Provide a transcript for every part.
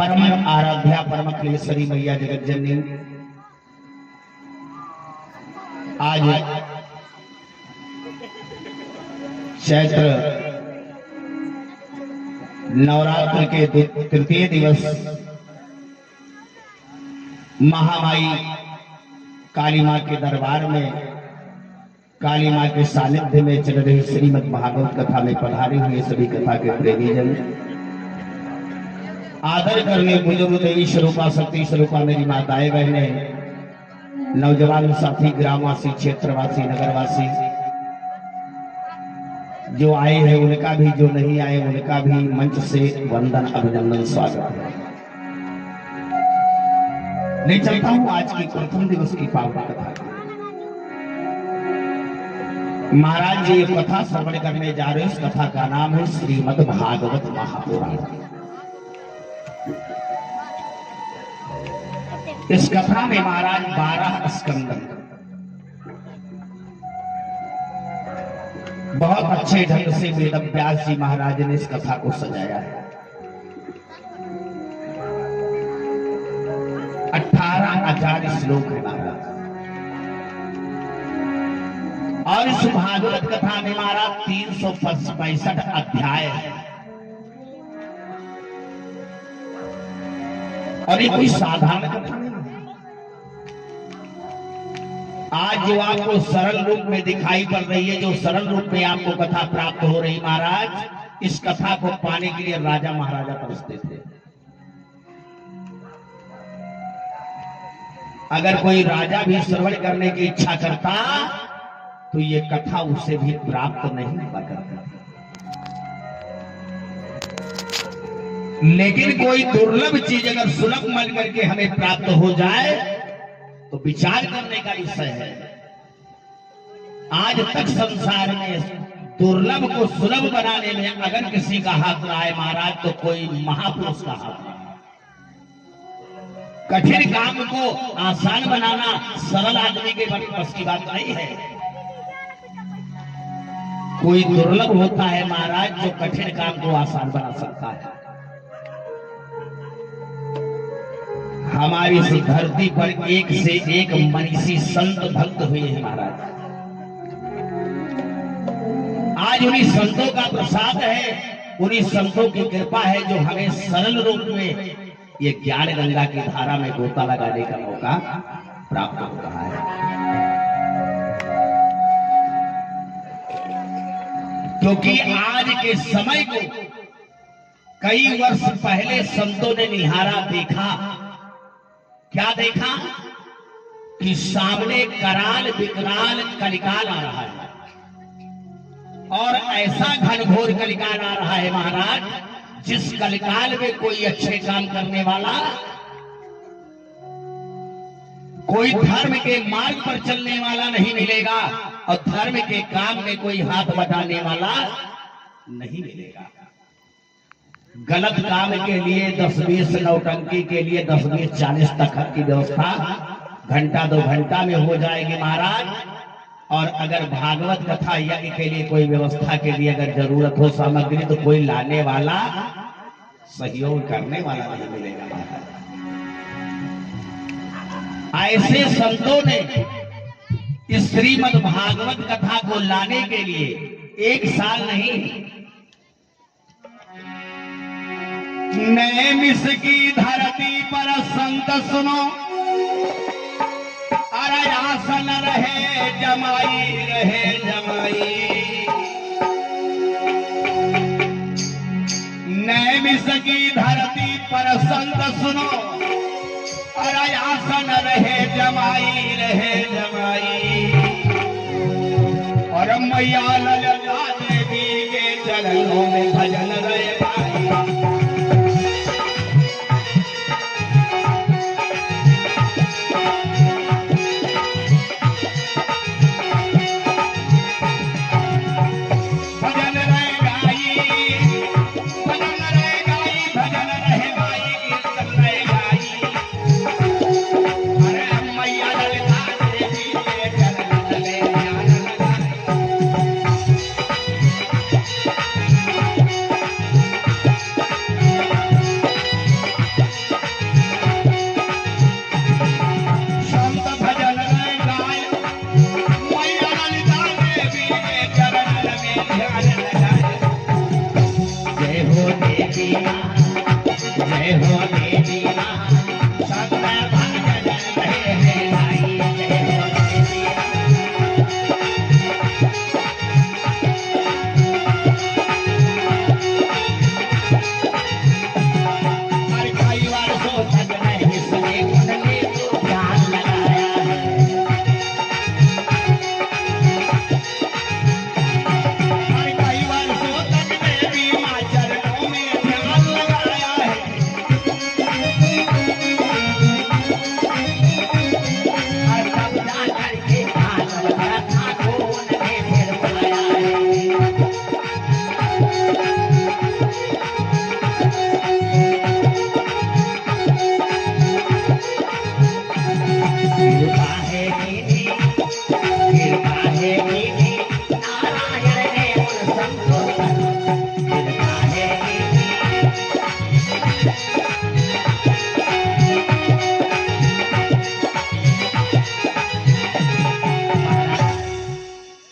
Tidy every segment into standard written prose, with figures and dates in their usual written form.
परम आराध्या परम अखिलेश्वरी मैया जगत जननी आज चैत्र नवरात्र के तृतीय दिवस महामाई काली मां के दरबार में काली मां के सानिध्य में चल रही श्रीमद् भागवत कथा में पधारे हुए सभी कथा के प्रेमी जन, आदर करने बुजुर्ग देवी स्वरूपा शक्ति स्वरूपा मेरी माताएं बहने, नौजवान साथी, ग्रामवासी, क्षेत्रवासी, नगरवासी, जो आए हैं उनका भी, जो नहीं आए उनका भी मंच से वंदन अभिनंदन स्वागत है। नहीं चलता हूं आज की प्रथम दिवस की पावन कथा। महाराज जी एक कथा श्रवण करने जा रहे हैं। इस कथा का नाम है श्रीमद् भागवत महापुराण। इस कथा में महाराज 12 स्कंद बहुत अच्छे ढंग से वेद व्यास जी महाराज ने इस कथा को सजाया है। 18,000 श्लोक है महाराज, और इस भागवत कथा में महाराज 365 अध्याय है। और ये कोई साधारण कथा नहीं। आज जो आपको सरल रूप में दिखाई पड़ रही है, जो सरल रूप में आपको कथा प्राप्त हो रही महाराज, इस कथा को पाने के लिए राजा महाराजा तरसते थे। अगर कोई राजा भी श्रवण करने की इच्छा करता तो ये कथा उसे भी प्राप्त नहीं हुआ करता। लेकिन कोई दुर्लभ चीज अगर सुलभ मन करके हमें प्राप्त हो जाए तो विचार करने का विषय है। आज तक संसार में दुर्लभ को सुलभ बनाने में अगर किसी का हाथ रहा है महाराज, तो कोई महापुरुष का हाथ रहा है। कठिन काम को आसान बनाना सरल आदमी के बस की बात नहीं है। कोई दुर्लभ होता है महाराज जो कठिन काम को आसान बना सकता है। हमारी इस धरती पर एक से एक मनीषी संत भक्त हुए हैं महाराज। आज उन्हीं संतों का प्रसाद है, उन्हीं संतों की कृपा है जो हमें सरल रूप में ये ज्ञान गंगा की धारा में गोता लगाने का मौका प्राप्त हो रहा है। क्योंकि आज के समय को कई वर्ष पहले संतों ने निहारा, देखा। क्या देखा? कि सामने कराल विकराल कलिकाल आ रहा है, और ऐसा घनघोर कलिकाल आ रहा है महाराज, जिस कलिकाल में कोई अच्छे काम करने वाला, कोई धर्म के मार्ग पर चलने वाला नहीं मिलेगा, और धर्म के काम में कोई हाथ बटाने वाला नहीं मिलेगा। गलत काम के लिए 10-20 नौटंकी के लिए 10-20-40 तखत की व्यवस्था घंटा 2 घंटा में हो जाएगी महाराज। और अगर भागवत कथा यज्ञ के लिए कोई व्यवस्था के लिए अगर जरूरत हो सामग्री, तो कोई लाने वाला, सहयोग करने वाला नहीं मिलेगा महाराज। ऐसे संतों ने इस श्रीमद् भागवत कथा को लाने के लिए 1 साल नहीं, नैमिष की धरती पर संत सुनो, अरे आसन रहे जमाई, रहे जमाई। नैमिष की धरती पर संत सुनो, अरे आसन रहे जमाई, रहे जमाई। और मैया ललिता देवी के चरणों में भजन रहे भाई। जय हो देवी माँ सब भाग रहे हैं लाई जय हो देवी हर कई बार सोचत नहीं सुने कुंडली को ध्यान लगाया है हर कई बार सोचत देवी माँ चरणों में ध्यान लगाया है और तब जा करके भागवत कथा को उन्हें फिर पाया है कृपा है कीनी कृपा है कीनी नारायण ने उन संतों पर कृपा है कीनी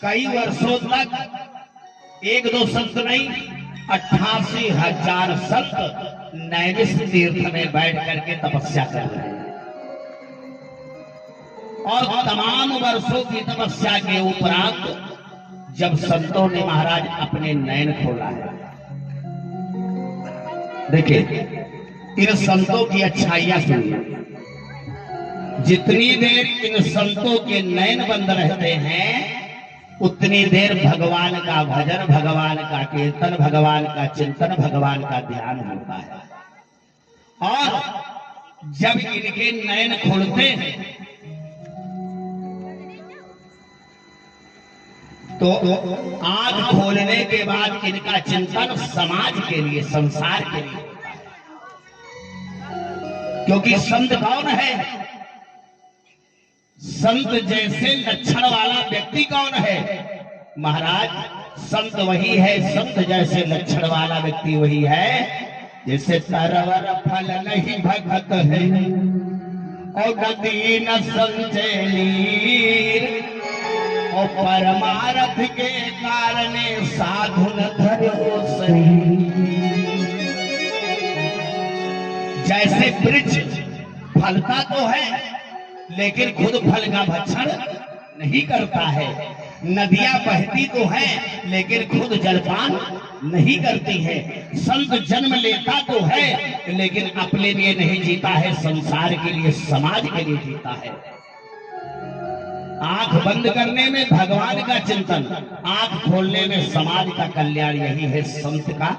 कई वर्षों तक एक दो संत नहीं 88,000 संत नैमिष तीर्थ में बैठ करके तपस्या कर रहे हैं और तमाम वर्षों की तपस्या के उपरांत जब संतों ने महाराज अपने नयन खोला है देखिए इन संतों की अच्छाइयां सुनिए जितनी देर इन संतों के नयन बंद रहते हैं उतनी देर भगवान का भजन भगवान का कीर्तन भगवान का चिंतन भगवान का ध्यान होता है और जब इनके नयन खुलते हैं तो आंख खोलने के बाद इनका चिंतन समाज के लिए संसार के लिए होता है क्योंकि संत कौन है संत जैसे लक्षण वाला व्यक्ति कौन है महाराज संत वही है संत जैसे लक्षण वाला व्यक्ति वही है जैसे सरवर फल नहीं भगत है और नदी न संचेली और परमारथ के कारणे साधुन धरो शरीर जैसे वृक्ष फलता तो है लेकिन खुद फल का भक्षण नहीं करता है नदियां बहती तो है लेकिन खुद जलपान नहीं करती है संत जन्म लेता तो है लेकिन अपने लिए नहीं जीता है संसार के लिए समाज के लिए जीता है आंख बंद करने में भगवान का चिंतन आंख खोलने में समाज का कल्याण यही है संत का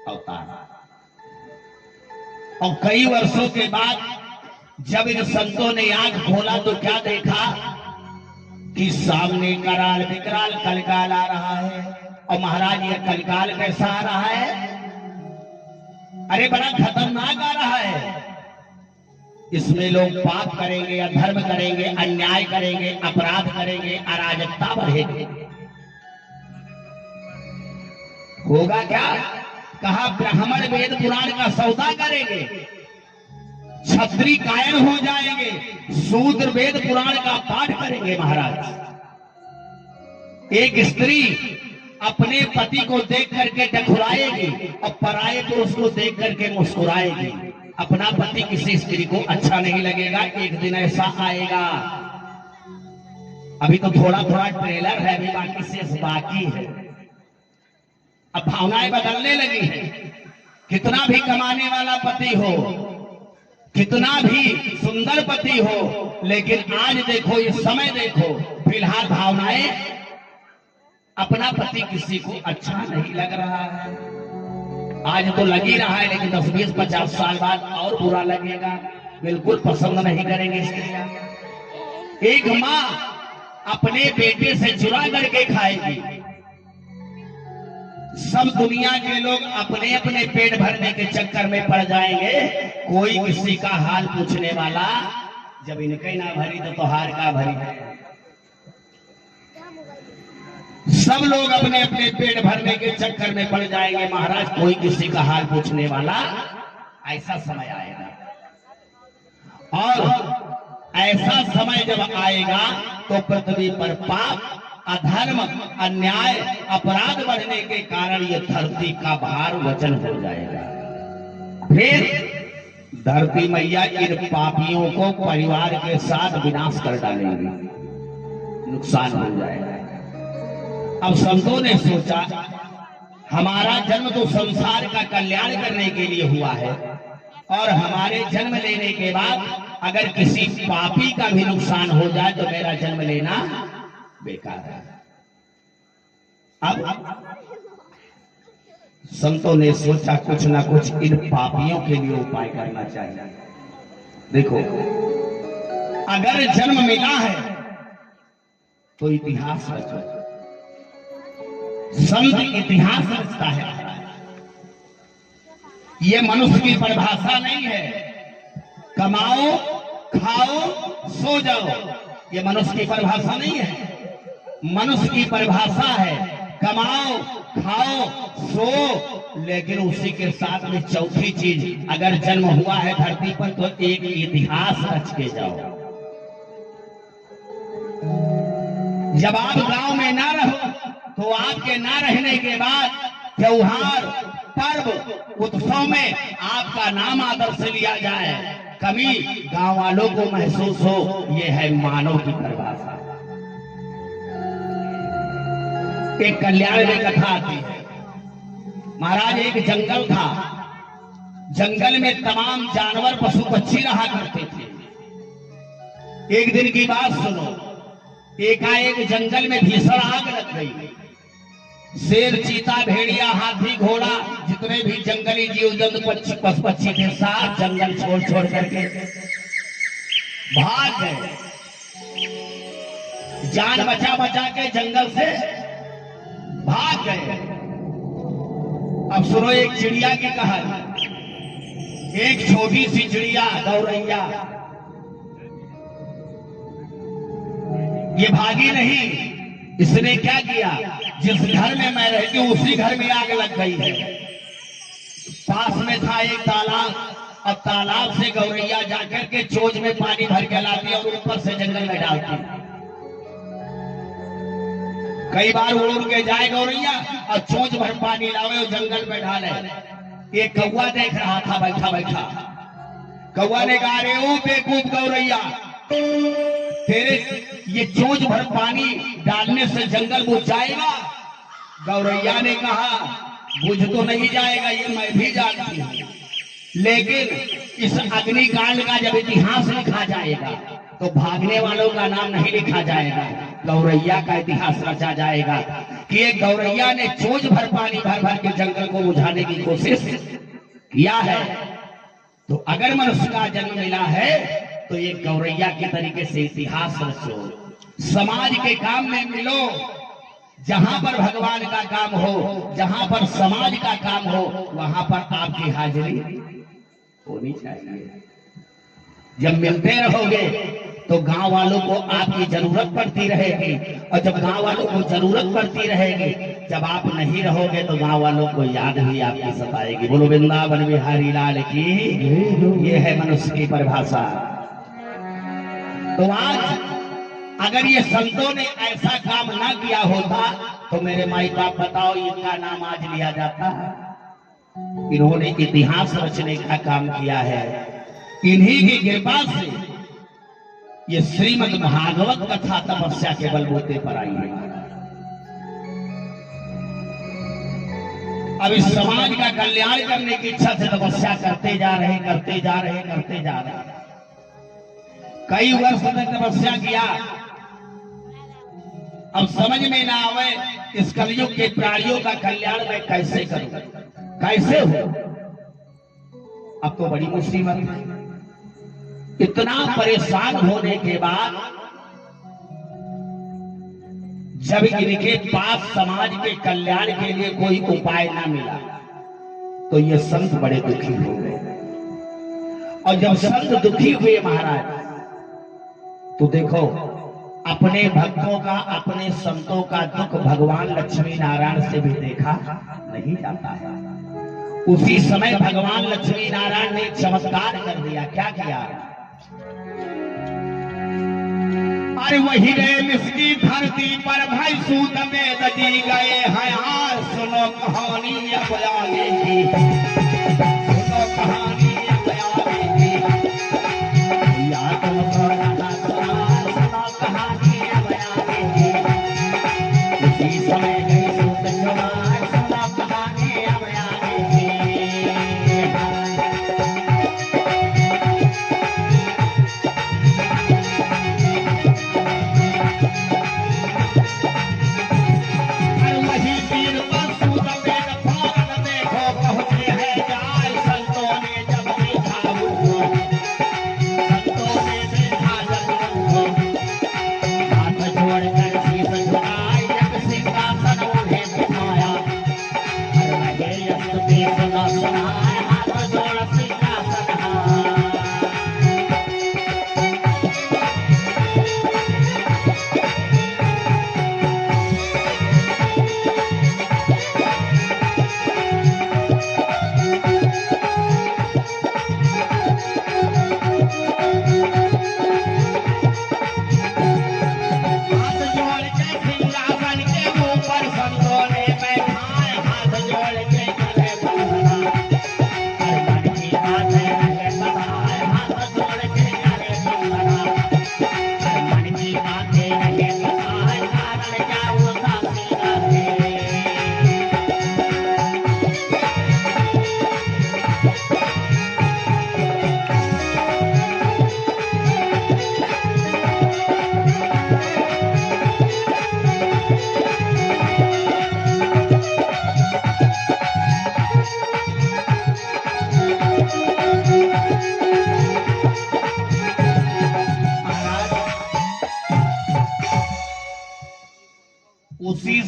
अवतार और कई वर्षों के बाद जब इन संतों ने आंख खोला तो क्या देखा कि सामने कराल विकराल कलकाल आ रहा है और महाराज ये कलकाल कैसा आ रहा है अरे बड़ा खतरनाक आ रहा है इसमें लोग पाप करेंगे अधर्म करेंगे अन्याय करेंगे अपराध करेंगे अराजकता बढ़ेगी होगा क्या कहा ब्राह्मण वेद पुराण का सौदा करेंगे क्षत्रिय कायर हो जाएंगे शूद्र वेद पुराण का पाठ करेंगे महाराज एक स्त्री अपने पति को देख करके टखुराएगी और पराये पुरुष को देख करके मुस्कुराएगी अपना पति किसी स्त्री को अच्छा नहीं लगेगा एक दिन ऐसा आएगा अभी तो थोड़ा थोड़ा ट्रेलर है अभी बाकी शेष बाकी है अब भावनाएं बदलने लगी है कितना भी कमाने वाला पति हो कितना भी सुंदर पति हो लेकिन आज देखो ये समय देखो फिलहाल भावनाएं अपना पति किसी को अच्छा नहीं लग रहा है आज तो लग ही रहा है लेकिन 10, 20, 50 साल बाद और बुरा लगेगा बिल्कुल पसंद नहीं करेंगे स्त्रियां एक माँ अपने बेटे से चुरा करके खाएगी सब दुनिया के लोग अपने अपने पेट भरने के चक्कर में पड़ जाएंगे कोई किसी का हाल पूछने वाला जब इनके ना भरी तो त्योहार का भरी है सब लोग अपने अपने पेट भरने के चक्कर में पड़ जाएंगे महाराज कोई किसी का हाल पूछने वाला ऐसा समय आएगा और ऐसा समय जब आएगा तो पृथ्वी पर पाप अधर्म अन्याय अपराध बढ़ने के कारण ये धरती का भार वचन हो जाएगा फिर धरती मैया इन पापियों को परिवार के साथ विनाश कर डालेंगी, नुकसान हो जाएगा। अब संतों ने सोचा हमारा जन्म तो संसार का कल्याण करने के लिए हुआ है, और हमारे जन्म लेने के बाद अगर किसी पापी का भी नुकसान हो जाए तो मेरा जन्म लेना बेकार है। अब संतों ने सोचा कुछ ना कुछ इन पापियों के लिए उपाय करना चाहिए। देखो, अगर जन्म मिला है तो इतिहास रचो। संत इतिहास रचता है। ये मनुष्य की परिभाषा नहीं है कमाओ खाओ सो जाओ, ये मनुष्य की परिभाषा नहीं है। मनुष्य की परिभाषा है कमाओ खाओ सो, लेकिन उसी के साथ में चौथी चीज, अगर जन्म हुआ है धरती पर तो एक इतिहास रच के जाओ। जब आप गांव में ना रहो तो आपके ना रहने के बाद त्योहार पर्व उत्सव में आपका नाम आदर से लिया जाए, कभी गांव वालों को महसूस हो। यह है मानव की परिभाषा। एक कल्याण में कथा आती है। महाराज, एक जंगल था, जंगल में तमाम जानवर पशु पक्षी रहा करते थे। एक दिन की बात सुनो, एकाएक जंगल में भीषण आग लग गई। शेर चीता भेड़िया हाथी घोड़ा जितने भी जंगली जीव जंतु पशु पक्षी के साथ जंगल छोड़ छोड़ करके भाग गए। जान बचा बचा के जंगल से भाग गए। अब सुनो एक चिड़िया की कहानी। एक छोटी सी चिड़िया गौरैया, ये भागी नहीं। इसने क्या किया, जिस घर में मैं रहती हूँ उसी घर में आग लग गई है। पास में था एक तालाब, अब तालाब से गौरैया जाकर के चोंच में पानी भर के लाती और ऊपर से जंगल में डालती। कई बार उड़ के जाए गौरैया और चोंच भर पानी लावे और जंगल में डाले। एक कौवा देख रहा था बैठा बैठा। कौवा ने कहा, अरे ओ बेवकूफ गौरैया, तेरे ये चोंच भर पानी डालने से जंगल बुझ जाएगा? गौरैया ने कहा, बुझ तो नहीं जाएगा, ये मैं भी जानती हूँ, लेकिन इस अग्निकांड का जब इतिहास लिखा जाएगा तो भागने वालों का नाम नहीं लिखा जाएगा, गौरैया का इतिहास रचा जाएगा कि एक गौरैया ने चोंच भर पानी भर भर के जंगल को बुझाने की कोशिश किया है। तो अगर मनुष्य का जन्म मिला है तो ये गौरैया के तरीके से इतिहास रचो। समाज के काम में मिलो, जहां पर भगवान का काम हो, जहां पर समाज का काम हो, वहां पर आपकी हाजिरी होनी चाहिए। जब मिलते रहोगे तो गांव वालों को आपकी जरूरत पड़ती रहेगी, और जब गांव वालों को जरूरत पड़ती रहेगी, जब आप नहीं रहोगे तो गांव वालों को याद भी आपकी सताएगी। बोलो वृंदावन बिहारी लाल की। ये है मनुष्य की परिभाषा। तो आज अगर ये संतों ने ऐसा काम ना किया होता तो मेरे माई बाप बताओ इनका नाम आज लिया जाता है? इन्होंने इतिहास रचने का काम किया है। इन्हीं की कृपा से ये श्रीमद् भागवत कथा तपस्या के बलबूते पर आई है। अब इस समाज का कल्याण करने की इच्छा से तपस्या करते जा रहे, करते जा रहे, करते जा रहे। कई वर्ष तक तपस्या किया। अब समझ में ना आवे इस कलयुग के प्राणियों का कल्याण मैं कैसे करूं, कैसे हो। अब तो बड़ी मुसीबत है। इतना परेशान होने के बाद जब इनके पास समाज के कल्याण के लिए कोई उपाय ना मिला तो ये संत बड़े दुखी हो गए। और जब संत दुखी हुए महाराज, तो देखो अपने भक्तों का, अपने संतों का दुख भगवान लक्ष्मी नारायण से भी देखा नहीं जाता है। उसी समय भगवान लक्ष्मी नारायण ने चमत्कार कर दिया। क्या किया? अरे वही रे मिसकी धरती पर भाई सूत में दजी गए हैं। सुनो कहानी अब आगे की, सुनो कहानी।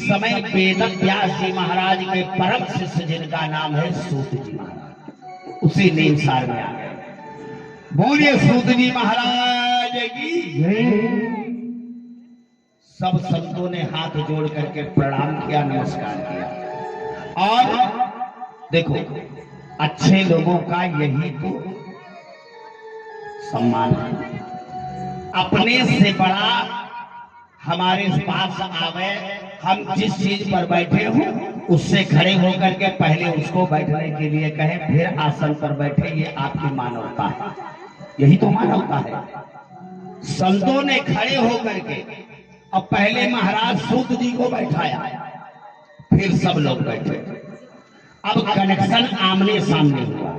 समय वेद व्यास जी महाराज के परम शिष्य जिनका नाम है सूत जी महाराज, उसी नीमसार में आ गए। बोलिए सूत जी महाराज की। सब संतों ने हाथ जोड़ करके प्रणाम किया, नमस्कार किया। और देखो, अच्छे लोगों का यही तो सम्मान है। अपने से बड़ा हमारे पास आवे, हम जिस चीज पर बैठे हो उससे खड़े होकर के पहले उसको बैठने के लिए कहें, फिर आसन पर बैठे। ये आपकी मानवता है, यही तो मानवता है। संतों ने खड़े होकर के अब पहले महाराज सूत जी को बैठाया, फिर सब लोग बैठे। अब कनेक्शन आमने सामने हुआ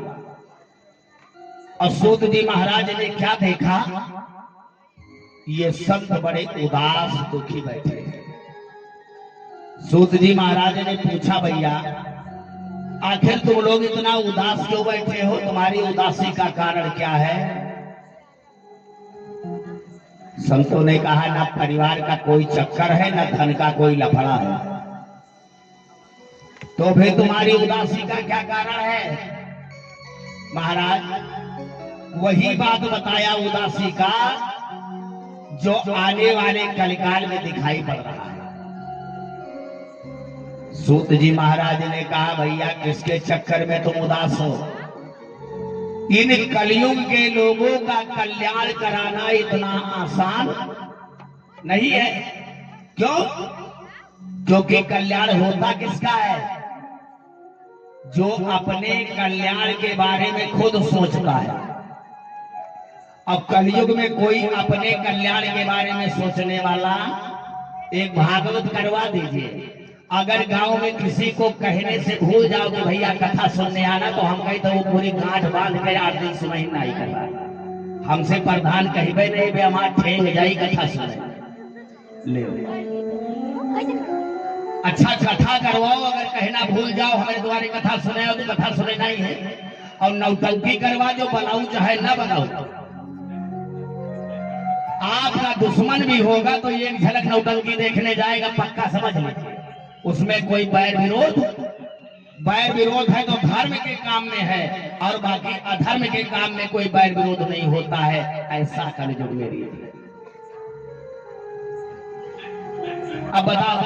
और सूत जी महाराज ने क्या देखा, ये संत बड़े उदास दुखी बैठे हैं। सूत जी महाराज ने पूछा, भैया आखिर तुम लोग इतना उदास क्यों बैठे हो, तुम्हारी उदासी का कारण क्या है? संतों ने कहा, ना परिवार का कोई चक्कर है, ना धन का कोई लफड़ा है, तो फिर तुम्हारी उदासी का क्या कारण है? महाराज वही बात बताया उदासी का जो आने वाले कलिकाल में दिखाई पड़ रहा है। सूत जी महाराज ने कहा, भैया किसके चक्कर में तुम उदास हो? इन कलयुग के लोगों का कल्याण कराना इतना आसान नहीं है। क्यों? क्योंकि कल्याण होता किसका है? जो अपने कल्याण के बारे में खुद सोचता है। अब कलयुग में कोई अपने कल्याण के बारे में सोचने वाला, एक भागवत करवा दीजिए। अगर गांव में किसी को कहने से भूल जाओ कि भैया कथा सुनने आना, तो हम कहीं तो वो पूरी गांठ बांध के 8 दिन से महीना ही करवा। हमसे प्रधान कहिबे नहीं बे, हमार ठेंग जाई कथा सुने ले। अच्छा कथा करवाओ, अगर कहना भूल जाओ हमारे द्वारे कथा सुने हो तो कथा सुने नहीं है। और नौटंकी करवा, जो बनाऊ चाहे ना बनाऊ, आपका दुश्मन भी होगा तो एक झलक नौटंकी देखने जाएगा, पक्का समझ लीजिए। उसमें कोई बैर विरोध है तो धर्म के काम में है, और बाकी अधर्म के काम में कोई बैर विरोध नहीं होता है। ऐसा कलयुग में रीति। अब बताओ,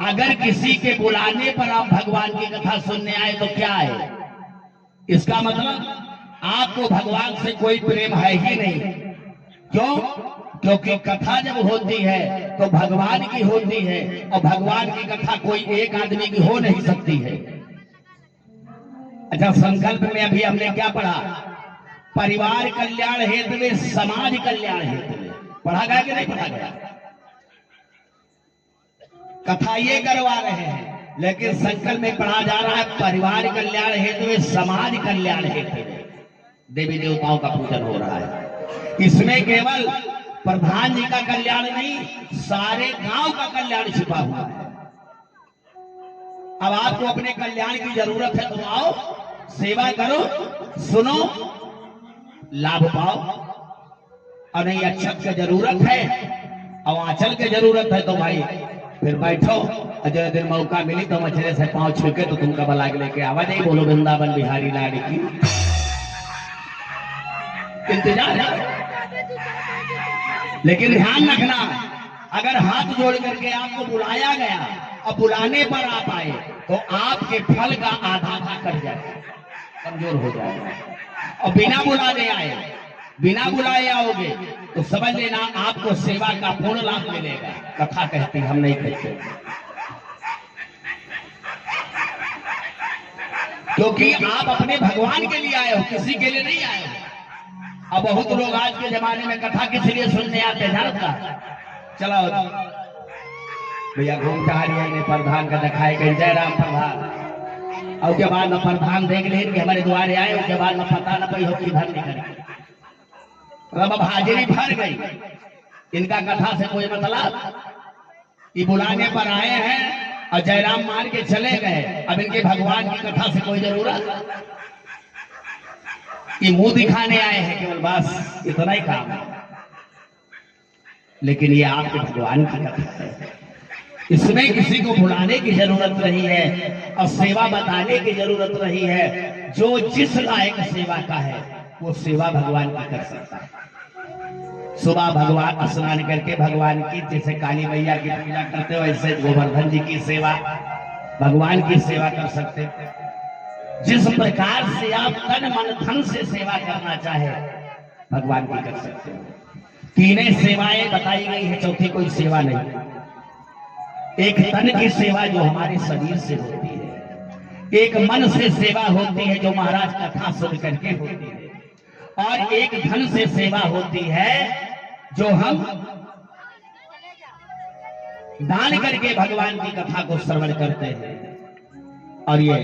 अगर किसी के बुलाने पर आप भगवान की कथा सुनने आए तो क्या है? इसका मतलब आपको भगवान से कोई प्रेम है ही नहीं। क्यों? क्योंकि कथा जब होती है तो भगवान की होती है, और भगवान की कथा कोई एक आदमी की हो नहीं सकती है। अच्छा, संकल्प में अभी हमने क्या पढ़ा? परिवार कल्याण हेतु में, समाज कल्याण हेतु में। पढ़ा गया कि नहीं पढ़ा गया? कथा ये करवा रहे हैं, लेकिन संकल्प में पढ़ा जा रहा है परिवार कल्याण हेतु में, समाज कल्याण हेतु में। देवी देवताओं का पूजन हो रहा है। इसमें केवल प्रधान जी का कल्याण नहीं, सारे गांव का कल्याण छिपा हुआ है। अब आपको अपने कल्याण की जरूरत है तो आओ, सेवा करो, सुनो, लाभ पाओ। और नहीं अक्षत की जरूरत है और आंचल की जरूरत है तो भाई फिर बैठो, और जो दिन मौका मिली तो मछली से पांव छू के तो तुमका बला के लेके आवाज नहीं। बोलो वृंदावन बिहारी लाड़ी की। इंतजार है, लेकिन ध्यान रखना, अगर हाथ जोड़ करके आपको बुलाया गया और बुलाने पर आप आए तो आपके फल का आधा कट जाएगा, कमजोर हो जाएगा। और बिना बुलाने आए, बिना बुलाए आओगे तो समझ लेना आपको सेवा का पूर्ण लाभ मिलेगा। कथा कहती, हम नहीं कहते, क्योंकि आप अपने भगवान के लिए आए हो, किसी के लिए नहीं आए हो। अब बहुत लोग आज के जमाने में कथा किस लिए सुनने आते हैं जानता? चलो भैया घूम टहलिया ने प्रधान का दिखाए गए, जयराम प्रधान। और के बाद में प्रधान देख ले कि हमारे द्वारे आए, उसके बाद में पता न पड़ी हो किधर निकल। अब हाजिरी भर गई, इनका कथा से कोई मतलब। ये बुलाने पर आए हैं और जयराम मार के चले गए। अब इनके भगवान की कथा से कोई जरूरत? ये मुंह दिखाने आए हैं केवल, बस इतना ही काम है। लेकिन ये आपके भगवान की कथा है। इसमें किसी को बुलाने की जरूरत नहीं है और सेवा बताने की जरूरत नहीं है। जो जिस लायक सेवा का है वो सेवा भगवान की कर सकता है। सुबह भगवान स्नान करके भगवान की, जैसे काली मैया की पूजा करते हो वैसे गोवर्धन जी की सेवा, भगवान की सेवा कर सकते। जिस प्रकार से आप तन मन धन से सेवा करना चाहे भगवान की कर सकते हो। तीनों सेवाएं बताई गई है, चौथी कोई सेवा नहीं। एक तन की सेवा जो हमारे शरीर से होती है, एक मन से सेवा होती है जो महाराज कथा सुन करके होती है, और एक धन से सेवा होती है जो हम दान करके भगवान की कथा को श्रवण करते हैं। और ये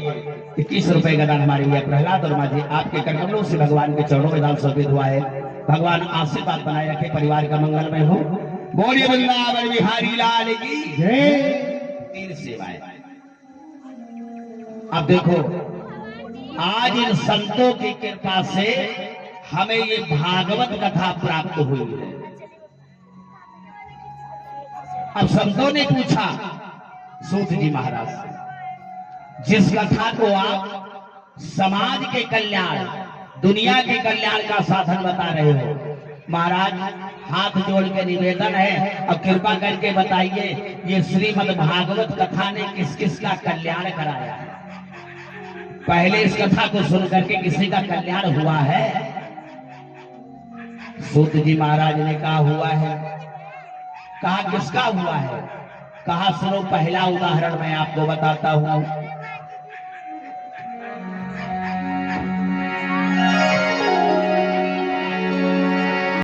21 रुपए का दान हमारे लिए प्रहलाद और माझी आपके कदमों से भगवान के चरणों में दान सौंपे दुआएं। भगवान आशीर्वाद बनाए रखे, परिवार का मंगलमय हो। बोलिए वृंदावन बिहारी लाल की जय। 3 सेवाएं। अब देखो, आज इन संतों की कृपा से हमें ये भागवत कथा प्राप्त हुई है। अब संतों ने पूछा सूत जी महाराज से, जिस कथा को आप समाज के कल्याण, दुनिया के कल्याण का साधन बता रहे हो, महाराज हाथ जोड़ के निवेदन है और कृपा करके बताइए ये श्रीमद् भागवत कथा ने किस किस का कल्याण कराया है? पहले इस कथा को सुन करके किसी का कल्याण हुआ है? सूत जी महाराज ने कहा हुआ है। कहा किसका हुआ है? कहा सुनो, पहला उदाहरण मैं आपको बताता हूं।